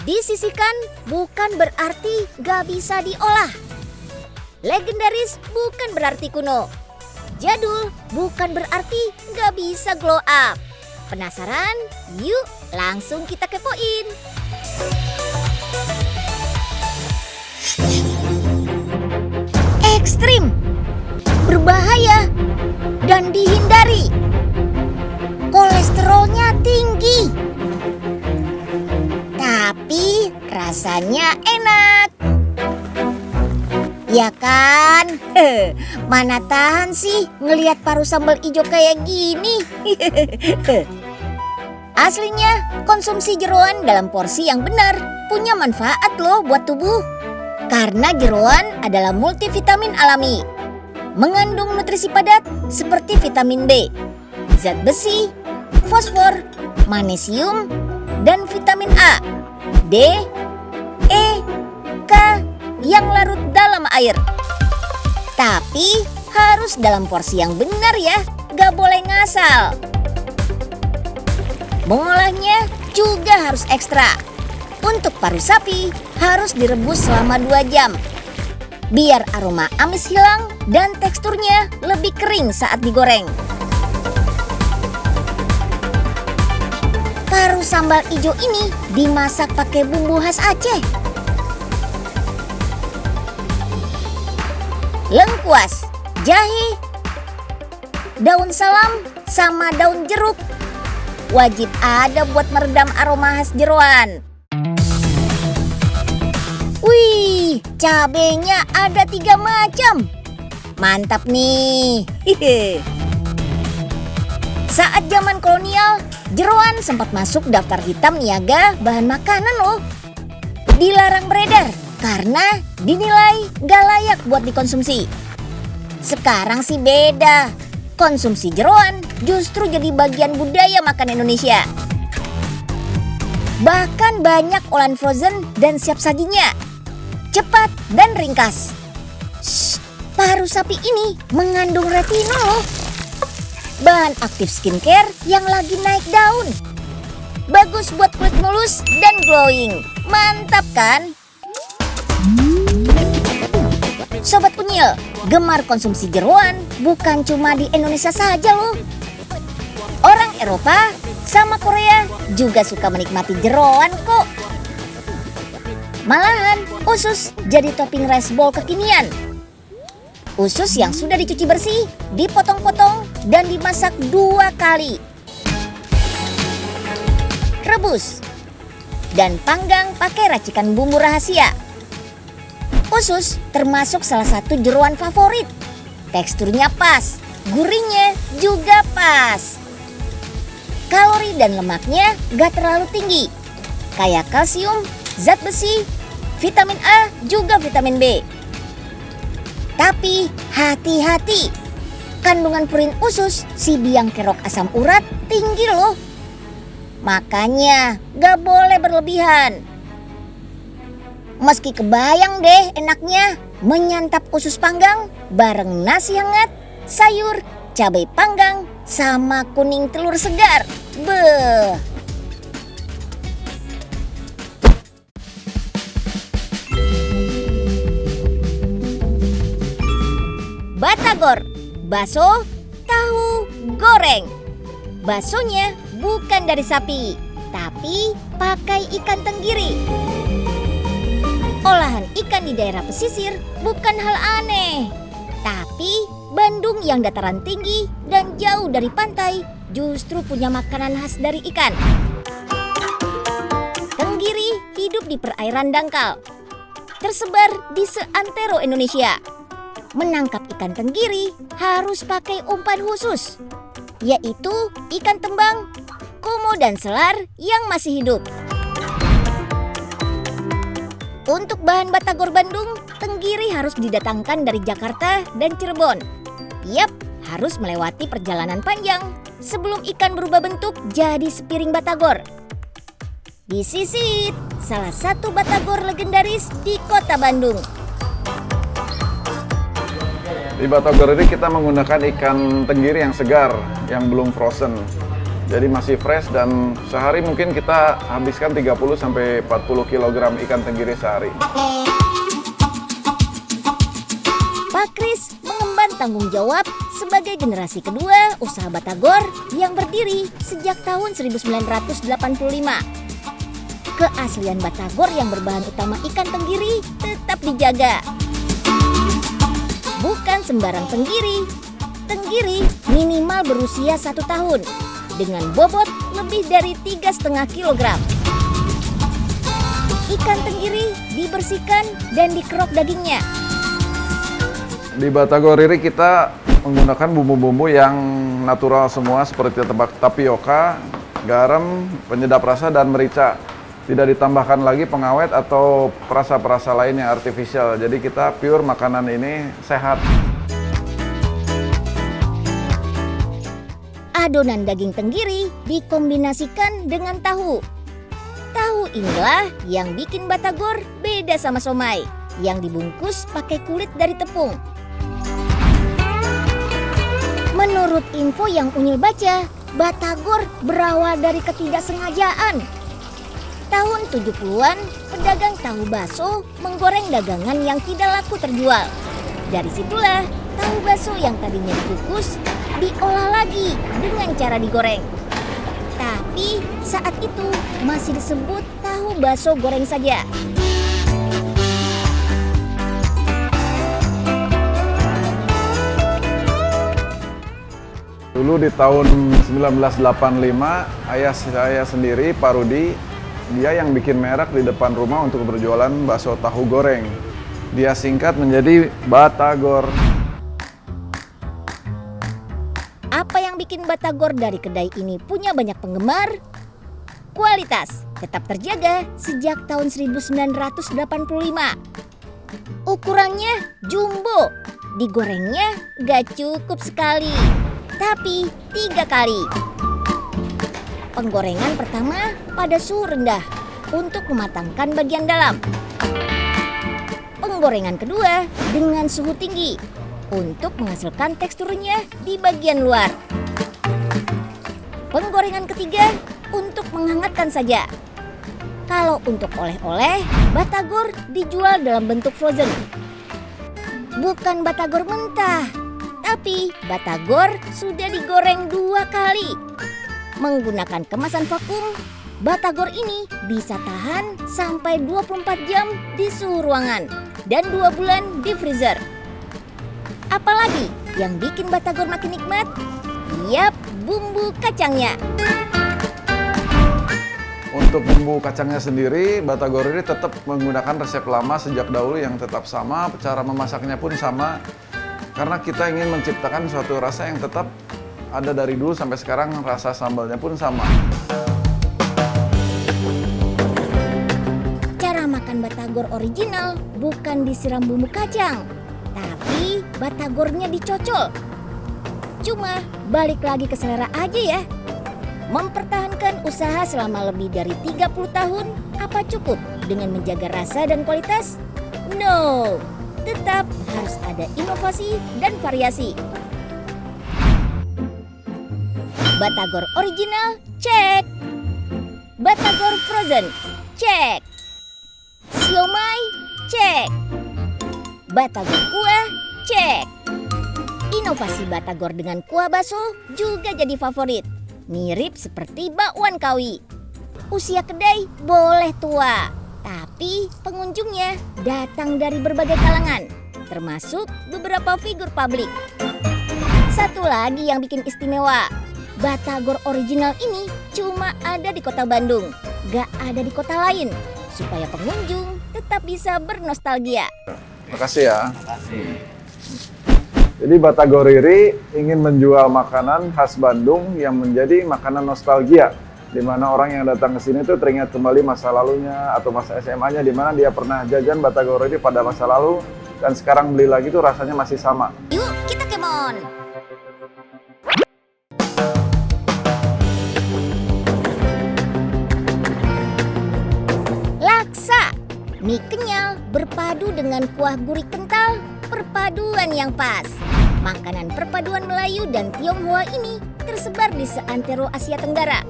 Disisihkan bukan berarti gak bisa diolah. Legendaris bukan berarti kuno. Jadul bukan berarti gak bisa glow up. Penasaran? Yuk langsung kita kepoin. Ekstrim, berbahaya, dan dihindari. Kolesterolnya tinggi, tapi rasanya enak. Ya kan? Mana tahan sih ngelihat paru sambal ijo kayak gini. Aslinya konsumsi jeroan dalam porsi yang benar punya manfaat loh buat tubuh. Karena jeroan adalah multivitamin alami. Mengandung nutrisi padat seperti vitamin B, zat besi, fosfor, magnesium, dan vitamin A, D, E, K yang larut dalam air. Tapi harus dalam porsi yang benar ya, gak boleh ngasal. Mengolahnya juga harus ekstra. Untuk paru sapi harus direbus selama 2 jam. Biar aroma amis hilang dan teksturnya lebih kering saat digoreng. Paru sambal ijo ini dimasak pakai bumbu khas Aceh. Lengkuas, jahe, daun salam, sama daun jeruk. Wajib ada buat meredam aroma khas jeroan. Wih, cabenya ada 3 macam. Mantap nih. Saat zaman kolonial, jeroan sempat masuk daftar hitam niaga bahan makanan loh. Dilarang beredar karena dinilai gak layak buat dikonsumsi. Sekarang sih beda. Konsumsi jeroan justru jadi bagian budaya makan Indonesia. Bahkan banyak olahan frozen dan siap sajinya. Cepat dan ringkas. Paru sapi ini mengandung retinol, bahan aktif skincare yang lagi naik daun. Bagus buat kulit mulus dan glowing. Mantap kan? Sobat Unyil, gemar konsumsi jeroan bukan cuma di Indonesia saja loh. Orang Eropa sama Korea juga suka menikmati jeroan kok. Malahan usus jadi topping rice bowl kekinian. Usus yang sudah dicuci bersih, dipotong-potong dan dimasak 2 kali. Rebus dan panggang pakai racikan bumbu rahasia. Usus termasuk salah satu jeroan favorit. Teksturnya pas, gurihnya juga pas. Kalori dan lemaknya gak terlalu tinggi. Kayak kalsium, zat besi, vitamin A, juga vitamin B. Tapi hati-hati, kandungan purin usus si biang kerok asam urat tinggi loh. Makanya gak boleh berlebihan. Meski kebayang deh enaknya menyantap usus panggang bareng nasi hangat, sayur, cabai panggang, sama kuning telur segar. Beuh. Batagor, bakso, tahu, goreng. Baksonya bukan dari sapi, tapi pakai ikan tenggiri. Olahan ikan di daerah pesisir bukan hal aneh. Tapi Bandung yang dataran tinggi dan jauh dari pantai justru punya makanan khas dari ikan. Tenggiri hidup di perairan dangkal, tersebar di seantero Indonesia. Menangkap ikan tenggiri harus pakai umpan khusus, yaitu ikan tembang, komo, dan selar yang masih hidup. Untuk bahan batagor Bandung, tenggiri harus didatangkan dari Jakarta dan Cirebon. Yap, harus melewati perjalanan panjang sebelum ikan berubah bentuk jadi sepiring batagor. Disisit, salah satu batagor legendaris di kota Bandung. Di batagor ini kita menggunakan ikan tenggiri yang segar, yang belum frozen. Jadi masih fresh dan sehari mungkin kita habiskan 30 sampai 40 kg ikan tenggiri sehari. Pak Kris mengemban tanggung jawab sebagai generasi kedua usaha Batagor yang berdiri sejak tahun 1985. Keaslian Batagor yang berbahan utama ikan tenggiri tetap dijaga. Bukan sembarang tenggiri. Tenggiri minimal berusia 1 tahun dengan bobot lebih dari 3,5 kg. Ikan tenggiri dibersihkan dan dikerok dagingnya. Di Batagor Riri kita menggunakan bumbu-bumbu yang natural semua seperti tapioka, garam, penyedap rasa, dan merica. Tidak ditambahkan lagi pengawet atau perasa-perasa lain yang artifisial. Jadi kita pure makanan ini sehat. Adonan daging tenggiri dikombinasikan dengan tahu. Tahu inilah yang bikin Batagor beda sama somai yang dibungkus pakai kulit dari tepung. Menurut info yang Unyil baca, Batagor berawal dari ketidaksengajaan. Tahun 70-an, pedagang tahu bakso menggoreng dagangan yang tidak laku terjual. Dari situlah, tahu bakso yang tadinya dikukus, diolah lagi dengan cara digoreng. Tapi saat itu masih disebut tahu bakso goreng saja. Dulu di tahun 1985, ayah saya sendiri, Pak Rudi, dia yang bikin merek di depan rumah untuk berjualan bakso tahu goreng. Dia singkat menjadi Batagor. Apa yang bikin Batagor dari kedai ini punya banyak penggemar? Kualitas tetap terjaga sejak tahun 1985. Ukurannya jumbo, digorengnya gak cukup sekali, tapi 3 kali. Penggorengan pertama pada suhu rendah untuk mematangkan bagian dalam. Penggorengan kedua dengan suhu tinggi untuk menghasilkan teksturnya di bagian luar. Penggorengan ketiga untuk menghangatkan saja. Kalau untuk oleh-oleh, Batagor dijual dalam bentuk frozen. Bukan Batagor mentah, tapi Batagor sudah digoreng 2 kali. Menggunakan kemasan vakum, Batagor ini bisa tahan sampai 24 jam di suhu ruangan dan 2 bulan di freezer. Apalagi yang bikin Batagor makin nikmat? Yap, bumbu kacangnya. Untuk bumbu kacangnya sendiri, Batagor ini tetap menggunakan resep lama sejak dahulu yang tetap sama, cara memasaknya pun sama. Karena kita ingin menciptakan suatu rasa yang tetap ada dari dulu sampai sekarang, rasa sambalnya pun sama. Cara makan Batagor original bukan disiram bumbu kacang, tapi Batagornya dicocol. Cuma balik lagi ke selera aja ya. Mempertahankan usaha selama lebih dari 30 tahun, apa cukup dengan menjaga rasa dan kualitas? No, tetap harus ada inovasi dan variasi. Batagor original, cek. Batagor frozen, cek. Siomay, cek. Batagor kuah, cek. Inovasi Batagor dengan kuah bakso juga jadi favorit. Mirip seperti bakwan Kawi. Usia kedai boleh tua, tapi pengunjungnya datang dari berbagai kalangan, termasuk beberapa figur publik. Satu lagi yang bikin istimewa, Batagor original ini cuma ada di kota Bandung, gak ada di kota lain, supaya pengunjung tetap bisa bernostalgia. Terima kasih ya. Jadi Batagor Riri ingin menjual makanan khas Bandung yang menjadi makanan nostalgia, di mana orang yang datang ke sini tuh teringat kembali masa lalunya atau masa SMA-nya, di mana dia pernah jajan Batagor Riri pada masa lalu dan sekarang beli lagi tuh rasanya masih sama. Yuk kita kemon! Laksa, mie kenyal berpadu dengan kuah gurih kental, perpaduan yang pas. Makanan perpaduan Melayu dan Tionghoa ini tersebar di seantero Asia Tenggara.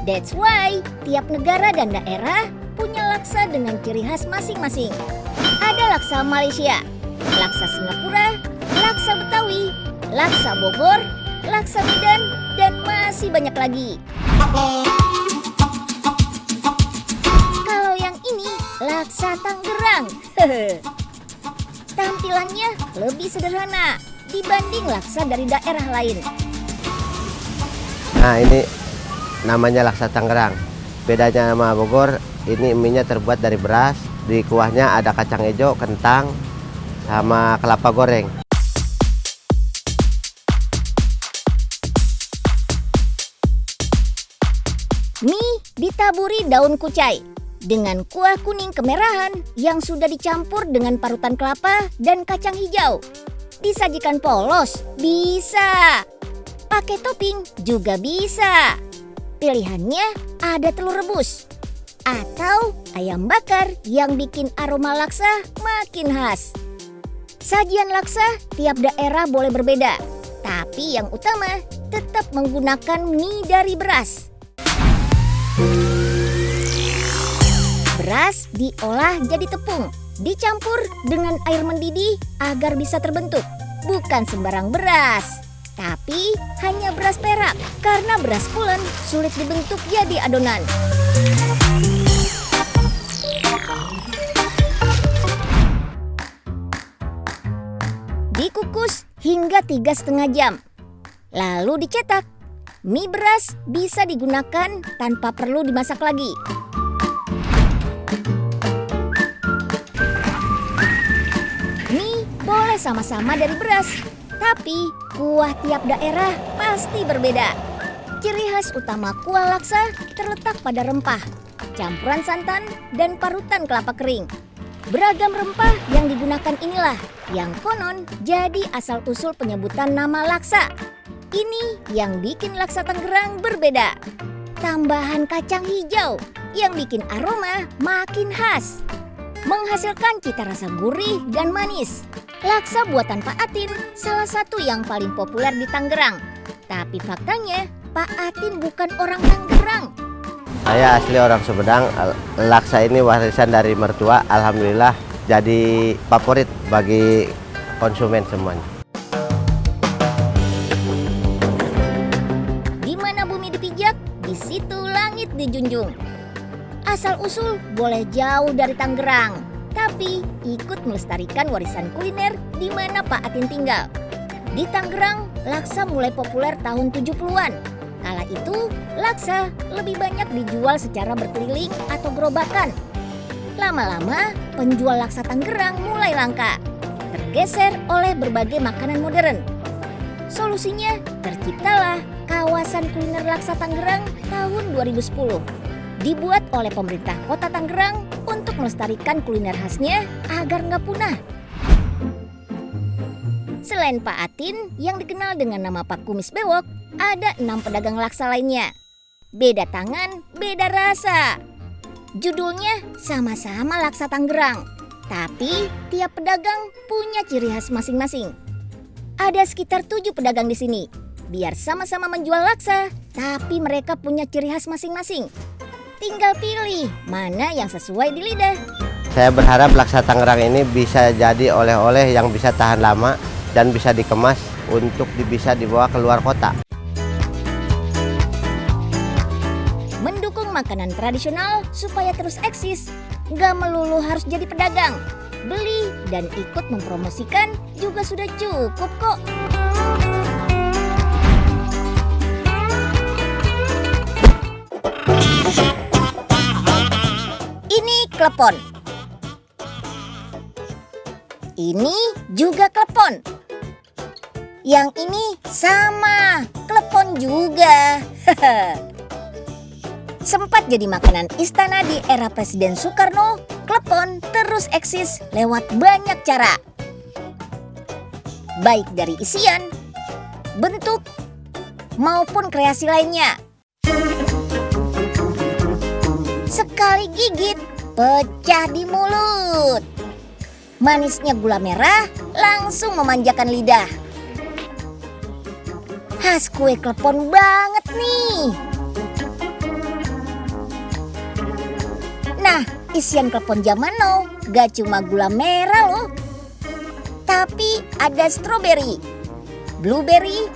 That's why tiap negara dan daerah punya laksa dengan ciri khas masing-masing. Ada laksa Malaysia, laksa Singapura, laksa Betawi, laksa Bogor, laksa Medan, dan masih banyak lagi. Kalau yang ini laksa Tangerang. Tampilannya lebih sederhana dibanding laksa dari daerah lain. Nah, ini namanya laksa Tangerang. Bedanya sama Bogor, ini mie-nya terbuat dari beras. Di kuahnya ada kacang hijau, kentang, sama kelapa goreng. Mie ditaburi daun kucai dengan kuah kuning kemerahan yang sudah dicampur dengan parutan kelapa dan kacang hijau. Disajikan polos, bisa. Pakai topping juga bisa. Pilihannya ada telur rebus atau ayam bakar yang bikin aroma laksa makin khas. Sajian laksa tiap daerah boleh berbeda, tapi yang utama tetap menggunakan mie dari beras. Beras diolah jadi tepung, dicampur dengan air mendidih agar bisa terbentuk. Bukan sembarang beras, tapi hanya beras perak karena beras pulen sulit dibentuk jadi adonan. Dikukus hingga 3,5 jam, lalu dicetak. Mie beras bisa digunakan tanpa perlu dimasak lagi. Mie boleh sama-sama dari beras, tapi kuah tiap daerah pasti berbeda. Ciri khas utama kuah laksa terletak pada rempah, campuran santan, dan parutan kelapa kering. Beragam rempah yang digunakan inilah yang konon jadi asal-usul penyebutan nama laksa. Ini yang bikin laksa Tangerang berbeda. Tambahan kacang hijau yang bikin aroma makin khas, menghasilkan cita rasa gurih dan manis. Laksa buatan Pak Atin salah satu yang paling populer di Tangerang. Tapi faktanya Pak Atin bukan orang Tangerang. Saya asli orang Sumedang. Laksa ini warisan dari mertua. Alhamdulillah jadi favorit bagi konsumen semuanya. Di mana bumi dipijak, di situ langit dijunjung. Asal-usul boleh jauh dari Tangerang, tapi ikut melestarikan warisan kuliner di mana Pak Atin tinggal. Di Tangerang, laksa mulai populer tahun 70-an. Kala itu, laksa lebih banyak dijual secara berkeliling atau gerobakan. Lama-lama, penjual laksa Tangerang mulai langka, tergeser oleh berbagai makanan modern. Solusinya, terciptalah kawasan kuliner laksa Tangerang tahun 2010. Dibuat oleh pemerintah kota Tangerang untuk melestarikan kuliner khasnya agar nggak punah. Selain Pak Atin yang dikenal dengan nama Pak Kumis Bewok, ada 6 pedagang laksa lainnya. Beda tangan, beda rasa. Judulnya sama-sama laksa Tangerang, tapi tiap pedagang punya ciri khas masing-masing. Ada sekitar 7 pedagang di sini. Biar sama-sama menjual laksa, tapi mereka punya ciri khas masing-masing. Tinggal pilih mana yang sesuai di lidah. Saya berharap laksa Tangerang ini bisa jadi oleh-oleh yang bisa tahan lama dan bisa dikemas untuk bisa dibawa keluar kota. Mendukung makanan tradisional supaya terus eksis, nggak melulu harus jadi pedagang. Beli dan ikut mempromosikan juga sudah cukup kok. Ini klepon. Ini juga klepon. Yang ini sama, klepon juga. Sempat jadi makanan istana di era Presiden Soekarno, klepon terus eksis lewat banyak cara. Baik dari isian, bentuk, maupun kreasi lainnya. Sekali gigit, pecah di mulut. Manisnya gula merah langsung memanjakan lidah. Khas kue klepon banget nih. Nah, isian klepon zaman now gak cuma gula merah loh. Tapi ada stroberi, blueberry,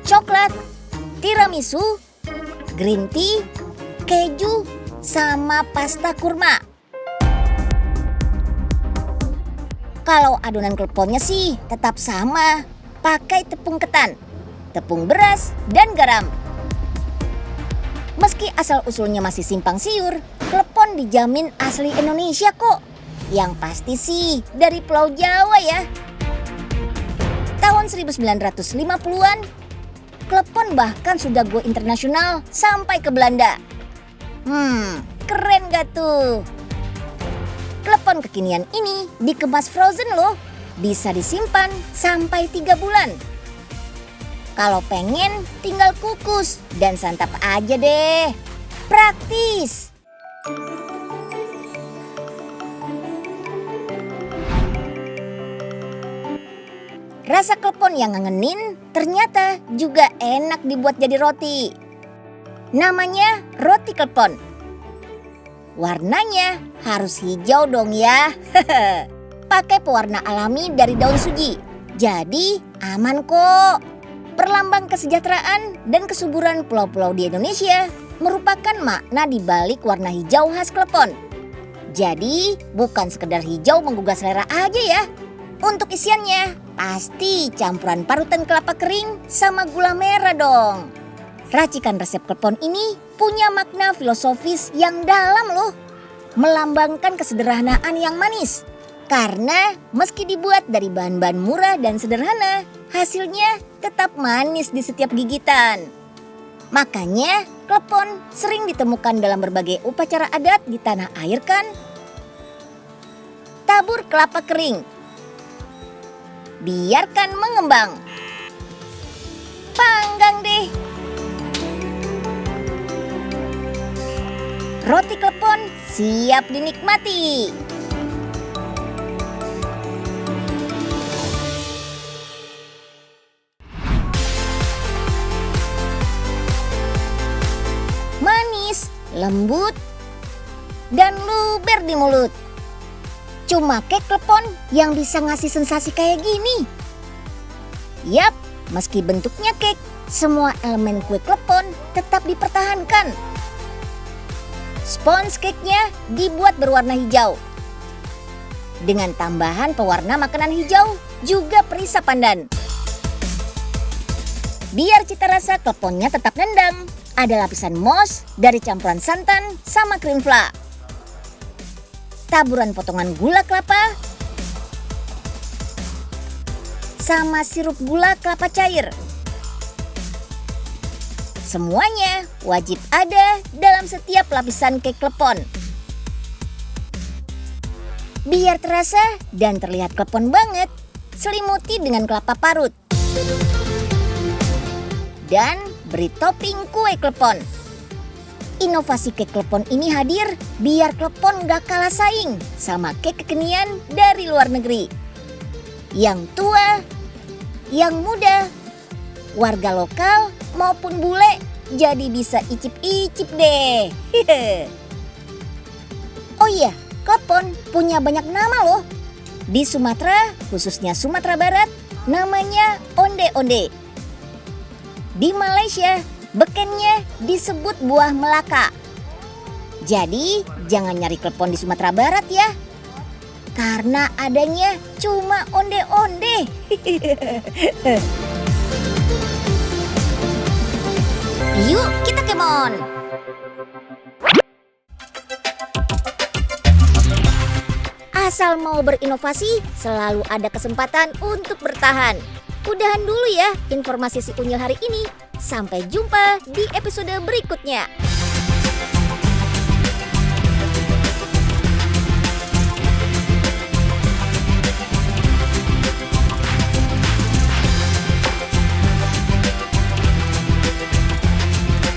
coklat, tiramisu, green tea, keju, sama pasta kurma. Kalau adonan kleponnya sih tetap sama, pakai tepung ketan, tepung beras, dan garam. Meski asal-usulnya masih simpang siur, klepon dijamin asli Indonesia kok. Yang pasti sih dari Pulau Jawa ya. Tahun 1950-an, klepon bahkan sudah go internasional sampai ke Belanda. Keren gak tuh? Klepon kekinian ini dikemas frozen loh. Bisa disimpan sampai 3 bulan. Kalau pengen tinggal kukus dan santap aja deh. Praktis. Rasa klepon yang ngangenin ternyata juga enak dibuat jadi roti. Namanya roti klepon. Warnanya harus hijau dong ya. Pakai pewarna alami dari daun suji. Jadi aman kok. Perlambang kesejahteraan dan kesuburan pulau-pulau di Indonesia merupakan makna di balik warna hijau khas klepon. Jadi bukan sekedar hijau menggugah selera aja ya. Untuk isiannya pasti campuran parutan kelapa kering sama gula merah dong. Racikan resep klepon ini punya makna filosofis yang dalam loh. Melambangkan kesederhanaan yang manis. Karena meski dibuat dari bahan-bahan murah dan sederhana, hasilnya tetap manis di setiap gigitan. Makanya klepon sering ditemukan dalam berbagai upacara adat di tanah air kan. Tabur kelapa kering. Biarkan mengembang. Panggang deh. Roti klepon siap dinikmati. Manis, lembut, dan luber di mulut. Cuma kek klepon yang bisa ngasih sensasi kayak gini. Yap, meski bentuknya kek, semua elemen kue klepon tetap dipertahankan. Spons cake-nya dibuat berwarna hijau. Dengan tambahan pewarna makanan hijau, juga perisa pandan. Biar cita rasa kleponnya tetap nendang, ada lapisan mousse dari campuran santan sama krim fla. Taburan potongan gula kelapa, sama sirup gula kelapa cair. Semuanya wajib ada dalam setiap lapisan kek klepon. Biar terasa dan terlihat klepon banget, selimuti dengan kelapa parut. Dan beri topping kue klepon. Inovasi kek klepon ini hadir biar klepon gak kalah saing sama kek kekinian dari luar negeri. Yang tua, yang muda, warga lokal maupun bule jadi bisa icip-icip deh. Oh iya, klepon punya banyak nama loh. Di Sumatera, khususnya Sumatera Barat, namanya onde-onde. Di Malaysia, bekennya disebut buah Melaka. Jadi, jangan nyari klepon di Sumatera Barat ya. Karena adanya cuma onde-onde. Yuk kita kemon. Asal mau berinovasi, selalu ada kesempatan untuk bertahan. Udahan dulu ya informasi si Unyil hari ini. Sampai jumpa di episode berikutnya.